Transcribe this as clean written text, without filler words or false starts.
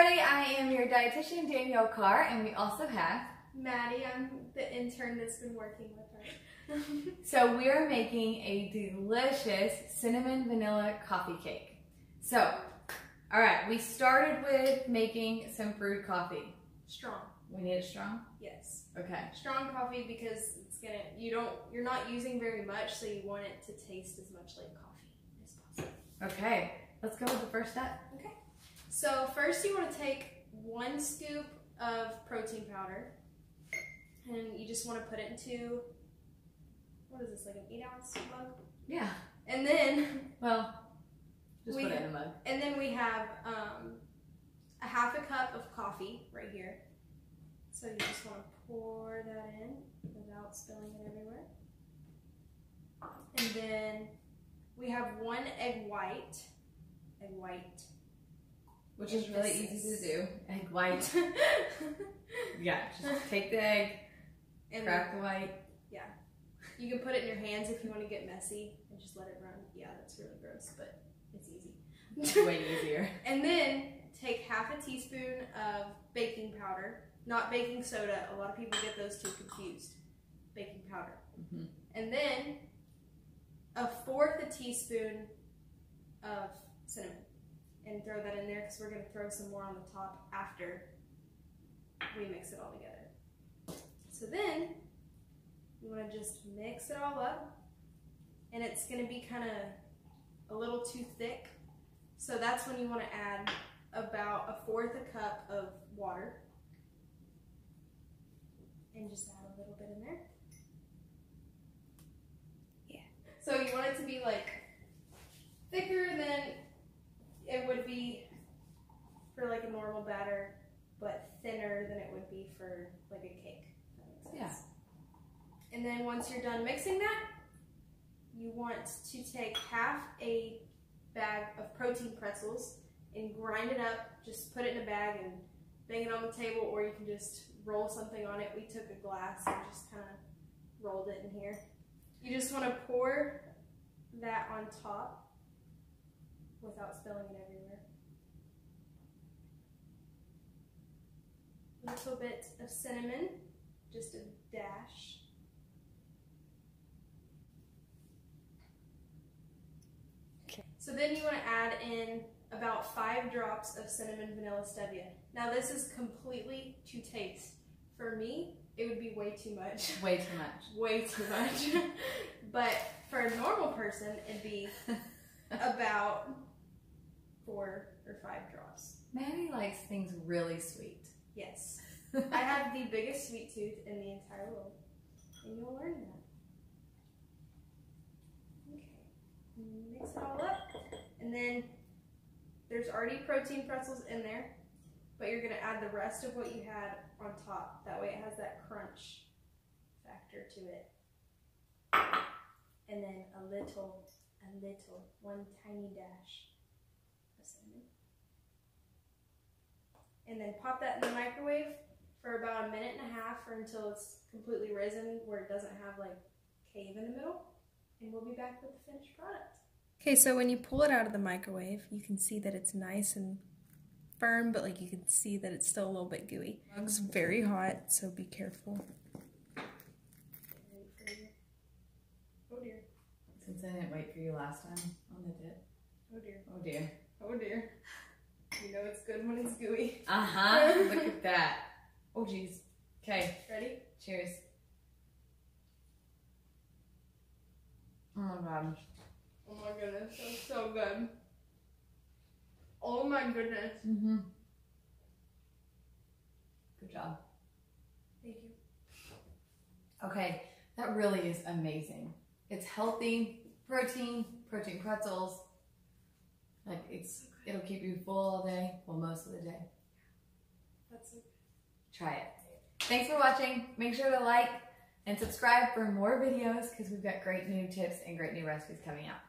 everybody, I am your dietitian, Danielle Carr, and we also have Maddie. I'm the intern that's been working with her. So we are making a delicious cinnamon vanilla coffee cake. So, all right, we started with making some brewed coffee. Strong. We need it strong? Yes. Okay. Strong coffee because it's gonna, you're not using very much, so you want it to taste as much like coffee as possible. Okay, let's go with the first step. Okay. So first you want to take 1 scoop of protein powder, and you just want to put it into, what is this, like an 8-ounce mug? Yeah. And then, well, just put it in a mug. And then we have a 1/2 cup of coffee right here. So you just want to pour that in without spilling it everywhere. And then we have 1 egg white. Which is really easy to do. Egg white. Yeah, just take the egg, and crack the white. Yeah. You can put it in your hands if you want to get messy and just let it run. Yeah, that's really gross, but it's easy. It's way easier. And then take 1/2 teaspoon of baking powder. Not baking soda. A lot of people get those two confused. Baking powder. Mm-hmm. And then 1/4 teaspoon of cinnamon. And throw that in there because we're going to throw some more on the top after we mix it all together. So then you want to just mix it all up. And it's going to be kind of a little too thick. So that's when you want to add about 1/4 cup of water. And just add a little bit in there. Yeah. So you want it to be like thicker than it would be for like a normal batter, but thinner than it would be for like a cake. If that makes sense. Yeah. And then once you're done mixing that, you want to take 1/2 a bag of protein pretzels and grind it up. Just put it in a bag and bang it on the table, or you can just roll something on it. We took a glass and just kind of rolled it in here. You just want to pour that on top without spilling it everywhere. A little bit of cinnamon, just a dash. Okay. So then you want to add in about 5 drops of cinnamon vanilla stevia. Now this is completely to taste. For me, it would be way too much. Way too much. Way too much. But for a normal person, it'd be about 4 or 5 drops. Maddie likes things really sweet. Yes. I have the biggest sweet tooth in the entire world. And you'll learn that. Okay. Mix it all up. And then there's already protein pretzels in there, but you're going to add the rest of what you had on top. That way it has that crunch factor to it. And then a little, 1 tiny dash of cinnamon. And then pop that in the microwave for about 1.5 minutes or until it's completely risen where it doesn't have like cave in the middle. And we'll be back with the finished product. Okay, so when you pull it out of the microwave, you can see that it's nice and firm, but like you can see that it's still a little bit gooey. It's very hot, so be careful. Oh dear. Since I didn't wait for you last time on the dip. Oh dear. Oh dear. Oh dear. You know it's good when it's gooey. Uh-huh. Look at that. Oh geez. Okay. Ready? Cheers. Oh my god. Oh my goodness, that's so good. Oh my goodness. Mm-hmm. Good job. Thank you. Okay, that really is amazing. It's healthy, protein pretzels. Like it'll keep you full all day, well most of the day. That's so good. Try it. Thanks for watching. Make sure to like and subscribe for more videos because we've got great new tips and great new recipes coming out.